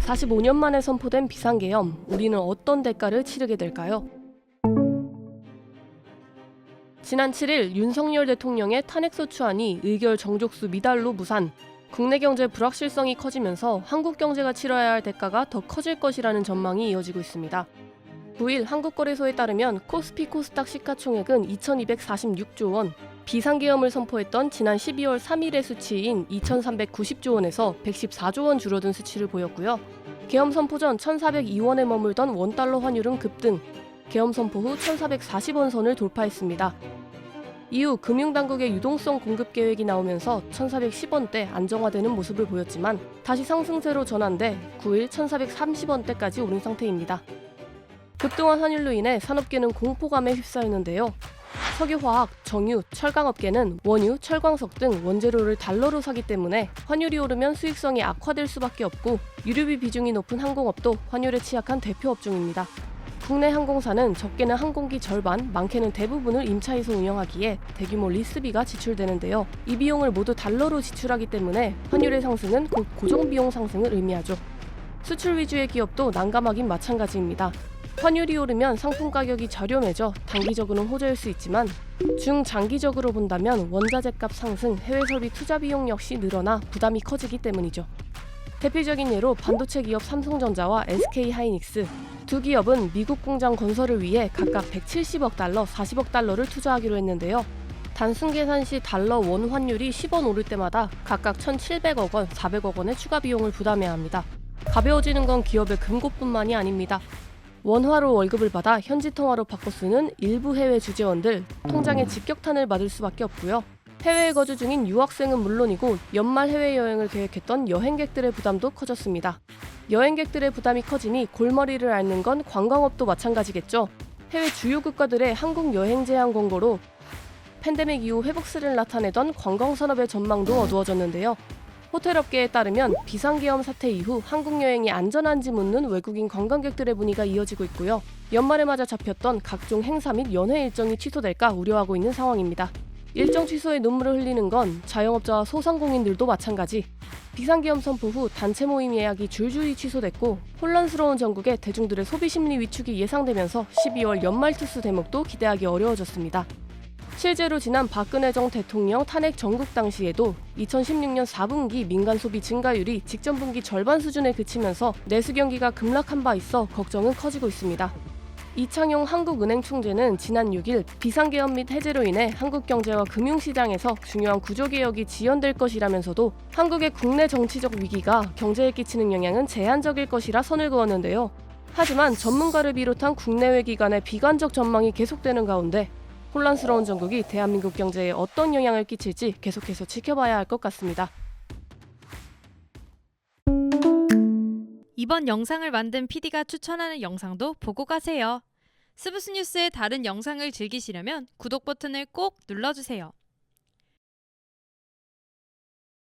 45년 만에 선포된 비상계엄, 우리는 어떤 대가를 치르게 될까요? 지난 7일 윤석열 대통령의 탄핵소추안이 의결 정족수 미달로 무산, 국내 경제 불확실성이 커지면서 한국 경제가 치러야 할 대가가 더 커질 것이라는 전망이 이어지고 있습니다. 9일 한국거래소에 따르면 코스피 코스닥 시가총액은 2,246조 원, 비상계엄을 선포했던 지난 12월 3일의 수치인 2,390조 원에서 114조 원 줄어든 수치를 보였고요. 계엄 선포 전 1,402원에 머물던 원달러 환율은 급등, 계엄 선포 후 1,440원 선을 돌파했습니다. 이후 금융당국의 유동성 공급 계획이 나오면서 1,410원대 안정화되는 모습을 보였지만 다시 상승세로 전환돼 9일 1,430원대까지 오른 상태입니다. 급등한 환율로 인해 산업계는 공포감에 휩싸였는데요. 석유화학, 정유, 철강업계는 원유, 철광석 등 원재료를 달러로 사기 때문에 환율이 오르면 수익성이 악화될 수밖에 없고 유류비 비중이 높은 항공업도 환율에 취약한 대표 업종입니다. 국내 항공사는 적게는 항공기 절반, 많게는 대부분을 임차해서 운영하기에 대규모 리스비가 지출되는데요. 이 비용을 모두 달러로 지출하기 때문에 환율의 상승은 곧 고정비용 상승을 의미하죠. 수출 위주의 기업도 난감하긴 마찬가지입니다. 환율이 오르면 상품 가격이 저렴해져 단기적으로는 호재일 수 있지만 중장기적으로 본다면 원자재값 상승, 해외 설비 투자 비용 역시 늘어나 부담이 커지기 때문이죠. 대표적인 예로 반도체 기업 삼성전자와 SK하이닉스 두 기업은 미국 공장 건설을 위해 각각 170억 달러, 40억 달러를 투자하기로 했는데요. 단순 계산 시 달러 원 환율이 10원 오를 때마다 각각 1,700억 원, 400억 원의 추가 비용을 부담해야 합니다. 가벼워지는 건 기업의 금고뿐만이 아닙니다. 원화로 월급을 받아 현지 통화로 바꿔 쓰는 일부 해외 주재원들 통장에 직격탄을 맞을 수밖에 없고요. 해외에 거주 중인 유학생은 물론이고 연말 해외여행을 계획했던 여행객들의 부담도 커졌습니다. 여행객들의 부담이 커지니 골머리를 앓는 건 관광업도 마찬가지겠죠. 해외 주요 국가들의 항공 여행 제한 권고로 팬데믹 이후 회복세를 나타내던 관광산업의 전망도 어두워졌는데요. 호텔업계에 따르면 비상계엄 사태 이후 한국 여행이 안전한지 묻는 외국인 관광객들의 문의가 이어지고 있고요. 연말에 맞아 잡혔던 각종 행사 및 연회 일정이 취소될까 우려하고 있는 상황입니다. 일정 취소에 눈물을 흘리는 건 자영업자와 소상공인들도 마찬가지. 비상계엄 선포 후 단체 모임 예약이 줄줄이 취소됐고 혼란스러운 전국에 대중들의 소비심리 위축이 예상되면서 12월 연말 투수 대목도 기대하기 어려워졌습니다. 실제로 지난 박근혜 전 대통령 탄핵 전국 당시에도 2016년 4분기 민간 소비 증가율이 직전 분기 절반 수준에 그치면서 내수 경기가 급락한 바 있어 걱정은 커지고 있습니다. 이창용 한국은행 총재는 지난 6일 비상계엄 및 해제로 인해 한국 경제와 금융시장에서 중요한 구조개혁이 지연될 것이라면서도 한국의 국내 정치적 위기가 경제에 끼치는 영향은 제한적일 것이라 선을 그었는데요. 하지만 전문가를 비롯한 국내외 기관의 비관적 전망이 계속되는 가운데 혼란스러운 전국이 대한민국 경제에 어떤 영향을 끼칠지 계속해서 지켜봐야 할 것 같습니다. 이번 영상을 만든 PD가 추천하는 영상도 보고 가세요. 스브스 뉴스의 다른 영상을 즐기시려면 구독 버튼을 꼭 눌러주세요.